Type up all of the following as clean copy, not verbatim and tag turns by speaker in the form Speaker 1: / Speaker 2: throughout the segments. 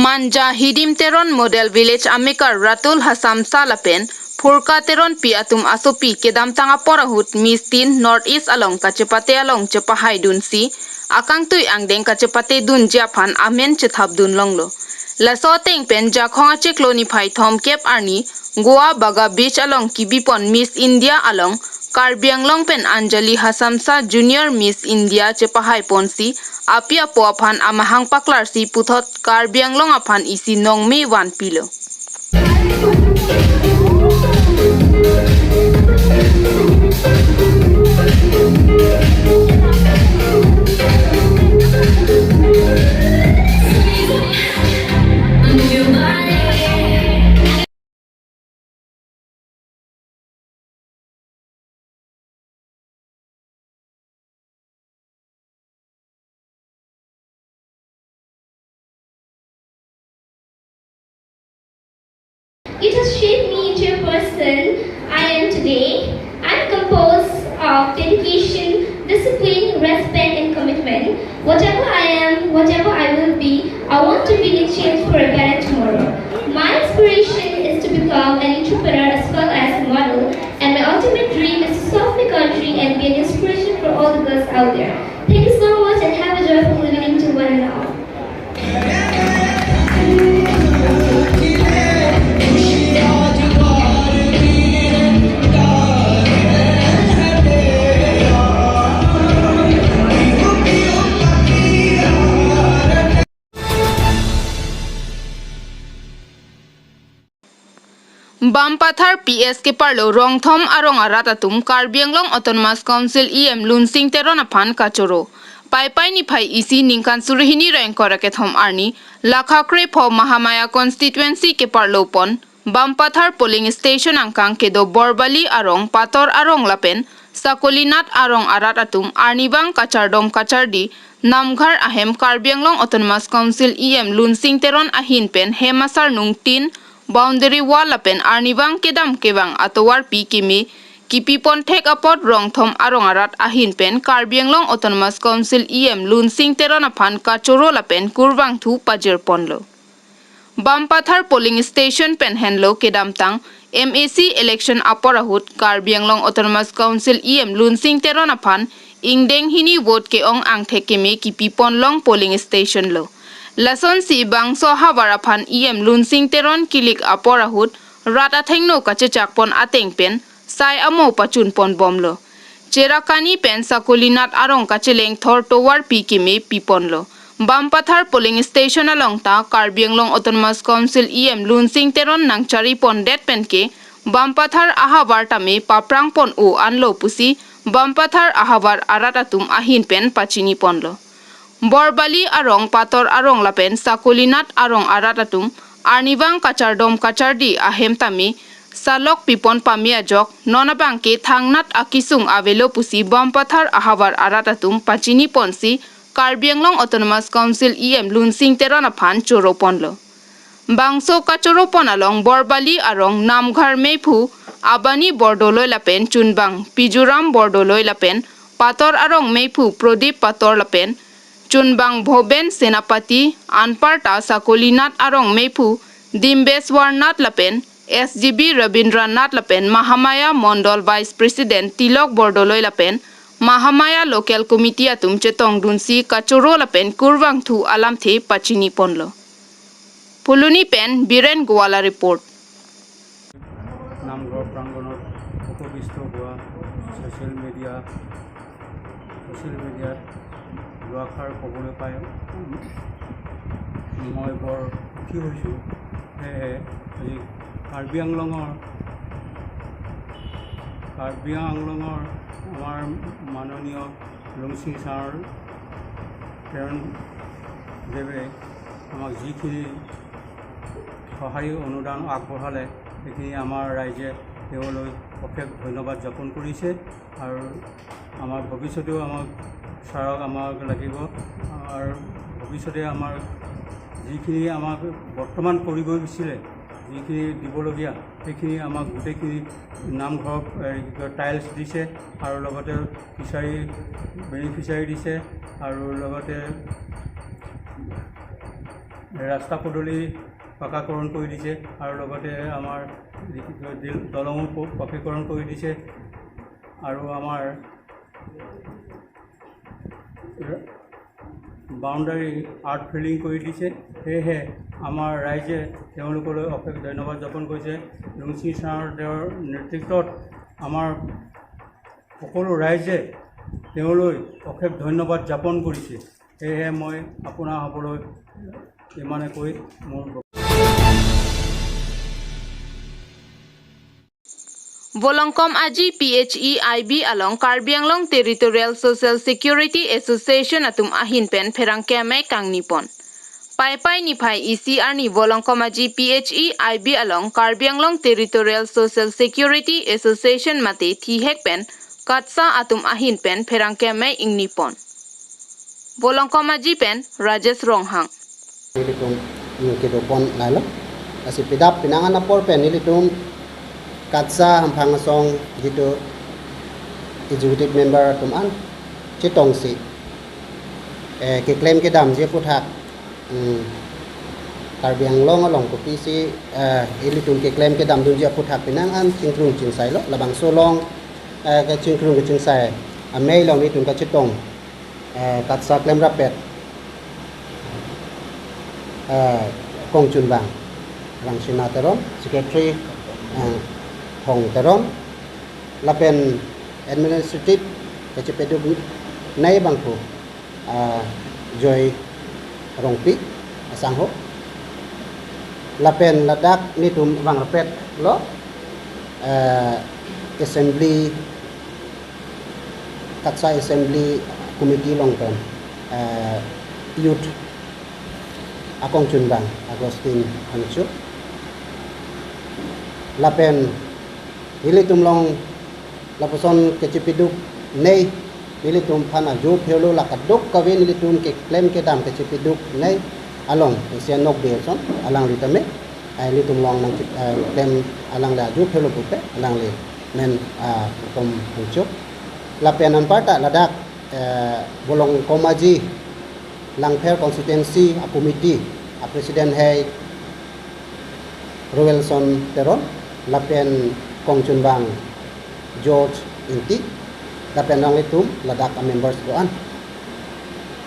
Speaker 1: Manja hidim teron model village amikar Ratul Hasam Salapen Furka teron pi atum asopi kedam tanga porahut mistin North East along kacepate along cepahai dunsi akang tui angdeng kacepate dun japan amen cethap dun longlo laso teng pen jakhonga chekloni phai thom kep arni Goa Baga Beach along kibipon Miss India along Karbi Anglong pen Anjali Hasamsa Junior Miss India cepahai ponsi apia po aphan amahang paklar si puthot Karbi Anglong aphan isi nongme wan pilo
Speaker 2: It has shaped me into a person I am today. I'm composed of dedication, discipline, respect and commitment. Whatever I am, whatever I will be, I want to be a change for a better tomorrow. My inspiration is to become an entrepreneur as well as a model, and my ultimate dream is to serve the country and be an inspiration for all the girls out there. Thank you so much and have a joyful evening to one and all.
Speaker 1: Bampathar PS ke parlo rongthom arong aratatum Karbi Anglong Autonomous Council EM Lunsing teron aphan kachoro pai ni phai isi ningkan surhini rank korake thom arni lakhakre pho Mahamaya constituency ke parlo pon Bampathar polling station angkang kedo Borbali arong Pator arong lapen Sakolinat arong aratatum arnibang kachardom kachardi Namghar ahem Karbi Anglong Autonomous Council EM Lunsing teron ahin pen hemasar nung tin boundary wall apen arnibang kedam kebang atowar pi kimi kipipon thek apot rongthom arong arat ahin pen Karbi Anglong Autonomous Council EM Lunsing teron aphan kachoro lapen kurbang thu pajir ponlo Bampathar polling station pen henlo kedam tang MAC election aporahut Karbi Anglong Autonomous Council EM Lunsing teron aphan ingdeng hini vote ke ong ang thekeme kipipon long polling station lo Lason si bangso hawaraphan EM Lunsing teron kilik aporahut rata thengno kachechakpon ateng pen sai amo pachun pon bomlo cherakani pen Sakolinat arong kacheleng thor towar pikime piponlo Bampathar polling station along ta Karbi Anglong Autonomous Council EM Lunsing teron nangchari pon det pen ke Bampathar ahabar tame paprang pon o anlo pusi Bampathar ahabar aratatum ahin pen pachini ponlo Borbali arong Pator arong lapen Sakolinat arong aratatum arnibang kachardom kachardi ahem tami salok pipon pamia jok nonabang ke thangnat akisung avelo pusi Bampathar ahabar aratatum pachini ponsi Karbi Anglong Autonomous Council EM Lunsing teron aphan choro ponlo bangso kachoro pon along Borbali arong Namghar mephu abani bordoloi lapen chunbang pijuram bordoloi lapen Pator arong mephu Prodip Pator lapen Chunbang Bhoben Senapati Anparta Sakolinat arong mephu Dimbeswarnat lapen SGB Rabindranath lapen Mahamaya Mondol Vice President Tilok Bordoloi lapen Mahamaya Local Committee atum chetong dunsi kachoro lapen kurwang thu alam the pachini ponlo Puluni pen Biren Gwala report
Speaker 3: namghar প্ৰাংগণত উপবিষ্ট হোৱা ছ'চিয়েল মিডিয়াত দুআষাৰ ক'বলৈ পাই মই বৰ সুখী হৈছোঁ সেয়েহে আজি কাৰ্বি আংলঙৰ আমাৰ মাননীয় লুংচিং ছাৰ প্ৰেৰণদেৱে আমাক যিখিনি সহায় অনুদান আগবঢ়ালে সেইখিনি আমাৰ ৰাইজে তেওঁলৈ অশেষ ধন্যবাদ জ্ঞাপন কৰিছে আৰু আমাৰ ভৱিষ্যতেও আমাক ছাৰক আমাক লাগিব আৰু ভৱিষ্যতে আমাৰ যিখিনি আমাক বৰ্তমান কৰিব বিচাৰে যিখিনি দিবলগীয়া সেইখিনি আমাক গোটেইখিনি নামঘৰক টাইলছ দিছে আৰু লগতে বেনিফিচিয়াৰী দিছে আৰু লগতে ৰাস্তা পদূলি পকাকৰণ কৰি দিছে আৰু লগতে আমাৰ দলঙো পকীকৰণ কৰি দিছে আৰু আমাৰ বাউণ্ডাৰী আৰ্ট ফিলিং কৰি দিছে। সেয়েহে আমাৰ ৰাইজে তেওঁলোকলৈ অশেষ ধন্যবাদ জ্ঞাপন কৰিছে। লুংচিং ছাৰৰ নেতৃত্বত আমাৰ সকলো ৰাইজে তেওঁলৈ অশেষ ধন্যবাদ জ্ঞাপন কৰিছে। সেয়েহে মই আপোনাসকললৈ ইমানে কৈ মোৰ
Speaker 1: Volongkom Aji PHEIB along Karbi Anglong Territorial Social Security Association atum ahin pen pherang keme kang nipon. Pai pai ni phai ECR ni Volongkom Aji PHEIB along Karbi Anglong Territorial Social Security Association mate thi hek pen katsa atum ahin pen pherang keme ing nipon. Volongkom Aji pen Rajesh Ronghang.
Speaker 4: Nilitum yung kidupon lalo. Kasi pidap pinangan na por pen nilitum katsa hampang song dito executive member tuman chitong si ke claim ke dam je puthak Karbi Anglong along ko pisi ilitum ke claim ke dam dun je puthak pinangan chingkrung chingsai lo labang solong ke chingkrung ke chingsai amei long ni tum ka chitong katsa claim rapet Kong Chun Bang Rang Sinateron Secretary Hong Teron Lapen Administrative Kecipedug Nay Bangku Joy Rongpi Sangho Lapen Ladak Nitum Bang Rapet Lo Assembly Katsa Assembly Committee Long Term Youth Akong Chun Bang Agustin Hangchu Lapen Nilitum long Lapuson Kecipiduk Nei Nilitum Pana Jo Piolo Lakaduk Kawin Nilitum Ke Klem Ke Dam Kecipiduk Nei Along Isia Nok Beson Alang Litame Nilitum long Nang Klem Alang La Jo Piolo Pupe Alang Le Men Tom Hangchu Lapen Anparta Ladak Volongkom Aji Langper Constituency a committee a president hai Roelson Teron Lapen Kong Chun Bang George Inti Lapen Lang Litum Ladak a members doan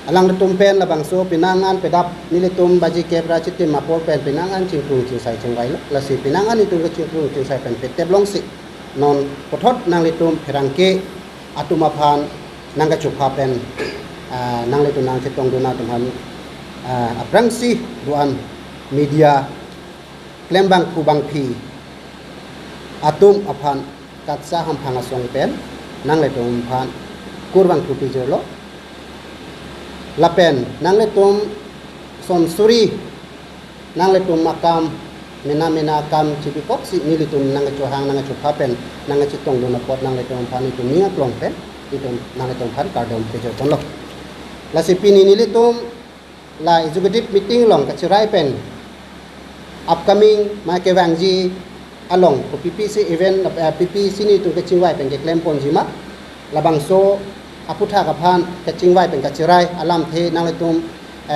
Speaker 4: Alang Litum pen labang so pinangan pedap nilitum baji kebra chitim mapor pen pinangan chingkrung chingsai chingwai lo lasi pinangan itu chingkrung chingsai pen petep long si non pothot nang litum perangke atumaphan nangga chupha pen nang litum nang chitong duna tumhan aprangsi duan media klembang kubang pi atum aphan katsa hampang asong pen nang litum phan kurbang kupi jolo lapen nang litum son suri nang litum makam mena kam cipikok si nilitum nang chohang nang chupha pen nang chitong duna pot nang litum phan itu minga klong pen itu nang litum phan kardom pejo tonlok la sipini nilitum la executive meeting long kachirai pen upcoming ma kewangji along ko PPC event PPC ni tu kachingwai pen ke claim pon jima labang so aputha ka phan kachingwai pen kachirai alam the nangletum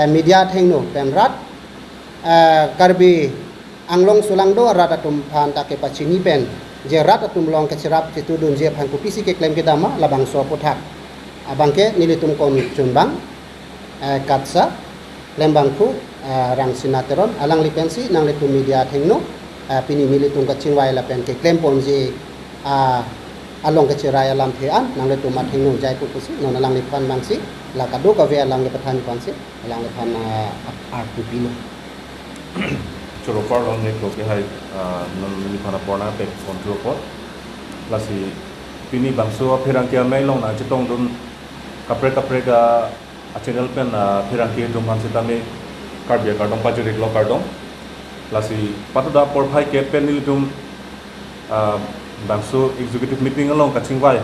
Speaker 4: media thengno pen rat Karbi Anglong Sulangdo ratatum phan ta ke pachini pen je ratatum long kachirap situdun je phan ko PPC ke claim ke dama labang so puthak abangke nilitum kon Chunbang katsa lembangku rang sinateron alang lipensi nang litum media thengno pini nilitum kachingwai lapen ke claim ponji along kachirai alam thean nang litum ma thengno jai ku kusi non alang lipan mangsi la kadu ka ve alang lepathan pansi alang lipan art ku pino
Speaker 5: cholo par long ne ko ke hai non lipan porna pe control pot lasi pini bangso phirang ke mai long na chitong dun kapre ka channel pen phirang ke dum han sitame karbia kardom pajurik lo kardom lasi patuda por phai ke pen nil dum bangso executive meeting along kachingwai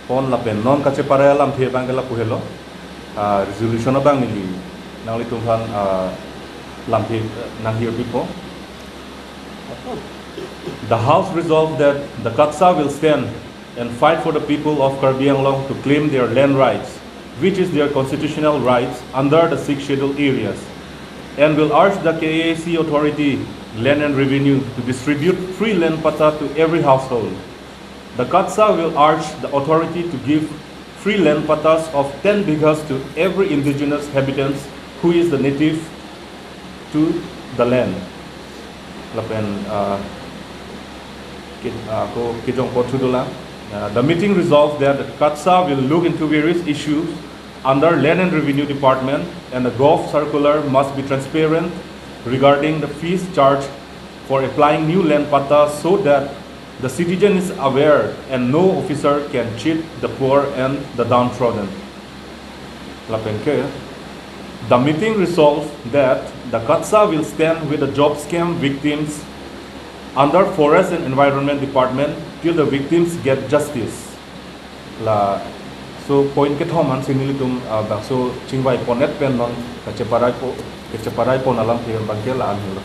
Speaker 5: pon la pen non kache pare alam the bangela puhelo resolution bang nili nangli tum han lam the nang here people the house resolved that the Katsa will stand and fight for the people of Karbi Anglong to claim their land rights, which is their constitutional rights under the 6 scheduled areas. and will urge the KAC authority, Land and Revenue, to distribute free land pata to every household. The Katsa will urge the authority to give free land patas of 10 bighas to every indigenous habitant who is the native to the land. The meeting resolved that the Katsa will look into various issues under Land and Revenue Department, and the Gulf Circular must be transparent regarding the fees charged for applying new land pata so that the citizen is aware and no officer can cheat the poor and the downtrodden. The meeting resolved that the Katsa will stand with the job scam victims under Forest and Environment Department till the victims get justice. So point ke thoman sinilitum bangso chingwai ponet pen non kaceparai pon alam thiam bangkel an hilo.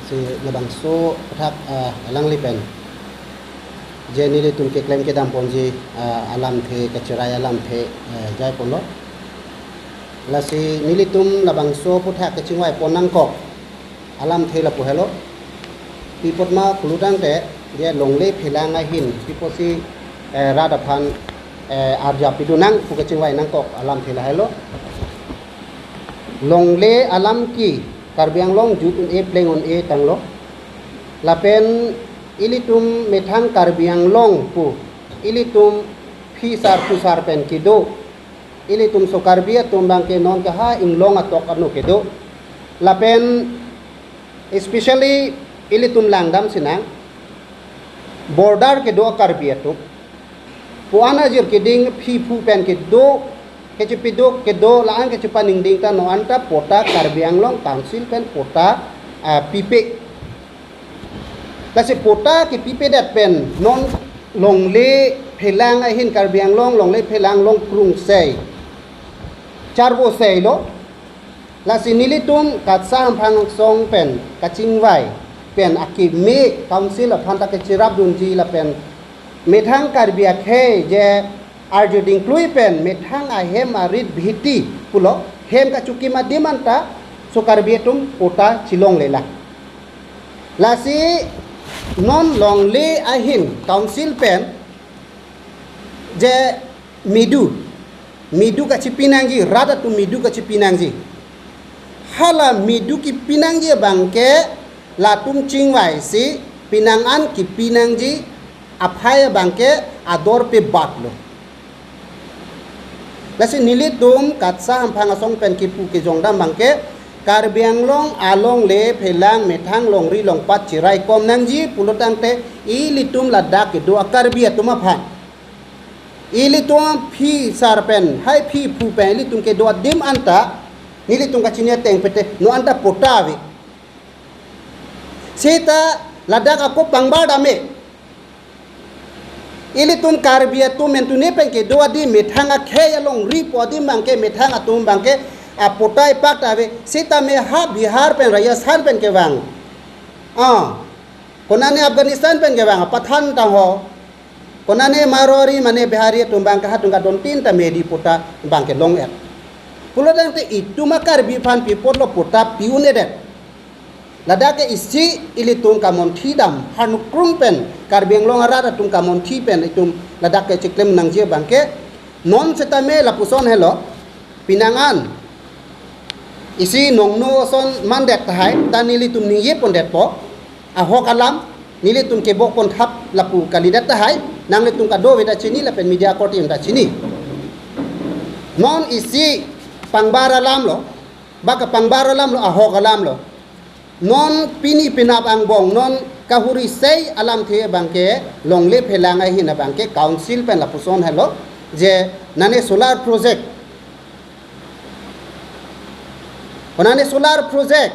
Speaker 4: Si labangso pathak alang lipen je nilitum ke claim ke dam ponji alam the kacerai alam the jai ponlo la si nilitum labangso pathak ke chingwai ponang kok alam the la pohelo pipot ma kuludang te dia longle philang a hin piposi radapan arja pidunang pukachingwai nangkok alam thela hello longle alam ki karbiang long jutun e pleng on e tanglo lapen ilitum methang karbiang long pu ilitum phisar pusar pen kido ilitum sokarbia tumbang ke non ka ha inglong atok anu kido lapen especially ilitum langdam sinang border ke do karbia tu puana jir ke ding phi phu pen ke do ke chipido ke do laan ke chupaning ding ta no anta pota karbiang long council pen pota pipe kasi pota ke pipe dat pen non longle phelang a hin karbiang long longle phelang long krung sei charbo sei lo la sinilitum katsam phang song pen kachingwai pen akib me council of hanta ke chirap dunji la pen methang karbia khe je arjo ding klui pen methang a hem arit bhiti pulo hem ka chuki ma dimanta so karbietum pota chilong lela lasi non long le ahin council pen je midu ka chipinangji rada tu midu ka chipinangji hala midu ki pinangji bangke latum chingwai si pinangan ki pinangji aphaya bangke ador pe batlo lasi nilitum katsa hampang asong pen ki pu ki jongdam bangke karbiang long along le phelang methang long ri long pat chirai kom nangji pulotang te ilitum ladak ki do akarbia tuma phan ilitum phi sarpen hai phi pu pen ilitum ke do dim anta nilitum ka chinya teng pete no anta potawi sita ladak aku pangbar dame ilitum karbia tu mentune penke doa di methanga khe long ri podi mangke methanga tum bangke apotai paktawe sita me ha bihar pen rajasthan pen ke bang konane afghanistan pen ke bang pathan ta ho konane marori mane bihari tum bang ka hatung ka don tin ta medi pota bangke long et pulodang te itu makar bi fan pi potlo pota piune det ladake isi ilitum kamon thidam hanu krumpen karbiang long arada tum kamon thi pen itum ladake chiklem nangje bangke non setame lapuson helo pinangan isi nongno son mandet hai tanili tum niye pondet po ahok alam nili tum ke bok pon thap lapu kalidat hai nang tum ka do weda chini la pen media court im da chini non isi pangbara lam lo baka pangbara lam lo ahok alam lo non pini pinap ang bong non kahuri sei alam the bangke longle phelang ai hina bangke council pen lapuson hello je nane solar project onane solar project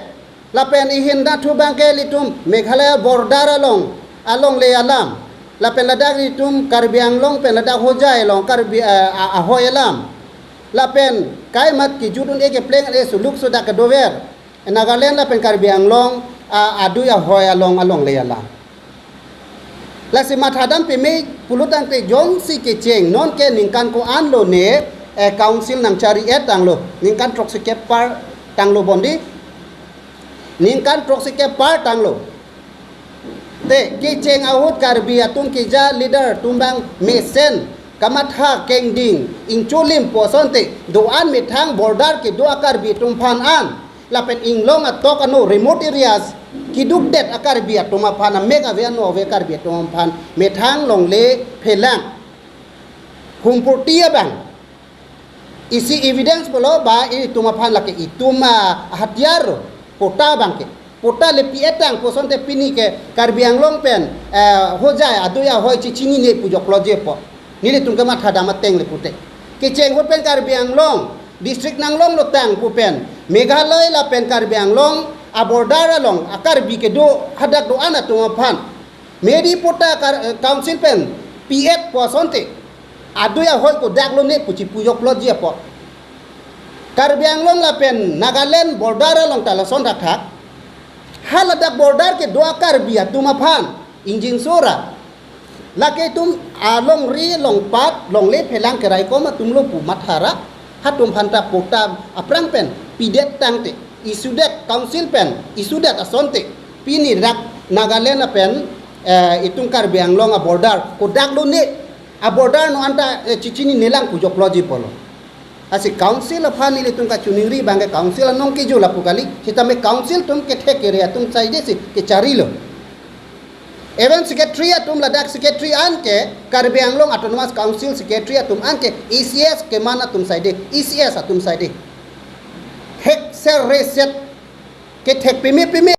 Speaker 4: lapen ihin da thu bangke litum meghalaya border along le alam lapen ladak litum karbiang long pen ladak hojai long karbi ahoy alam lapen kai mat ki judun ege pleng e suluk soda ka dover Nagaland la pen karbiang long adu ya hoy along le ala la si mathadam pe me pulutang te jong si ke cheng non ke ningkan ko an lo ne council nang cari tang lo ningkan trok si ke par tang lo bondi ningkan trok si ke par tang lo te ke cheng ahut karbi atung ke ja leader tumbang mesen kamatha kengding inchulim posonte doan me thang border ke do akar bi tumphan an lapen inglong atok anu remote areas kiduk det akar bi tumaphan mega ve no ve kar bi tumphan me thang long le phelang humpurtia bang isi evidence bolo ba i tumaphan lake ituma hatiar pota bang ke pota le pietang posonte pini ke karbi anglong pen ho jai aduya hoi chi chini ne pujok loje po nili tungka mat hadamat teng le pute ke cheng hot pen karbi anglong district nanglong lo tang pu pen meghalaya la pen karbi anglong abordara long akar bi ke do hadak do ana tuma phan medi pota council pen piet posonte aduya hoi ko daklo ne puchi pujok lo je po karbi anglong la pen nagaland bordara long talason thak haladak border ke do akar bi tuma phan injin sora lake tum along ri long pat long le phelang ke rai ko ma tum lo pu mathara hatum phanta pota aprang pen pidet tangte isudet council pen isudet asonte pini rak nagaland pen itung karbi anglong a border ko daklo ne a border no anta chichini nelang ku jokloji polo asi council aphan ile tung ka chuningri bange council anong ke jola pukali hitame council tum ke thek area tum chai desi ke charilo even secretary atum ladak secretary anke karbi anglong autonomous council secretary atum anke ECS ke mana tum saide ECS atum saide hek ser reset ke thek pimi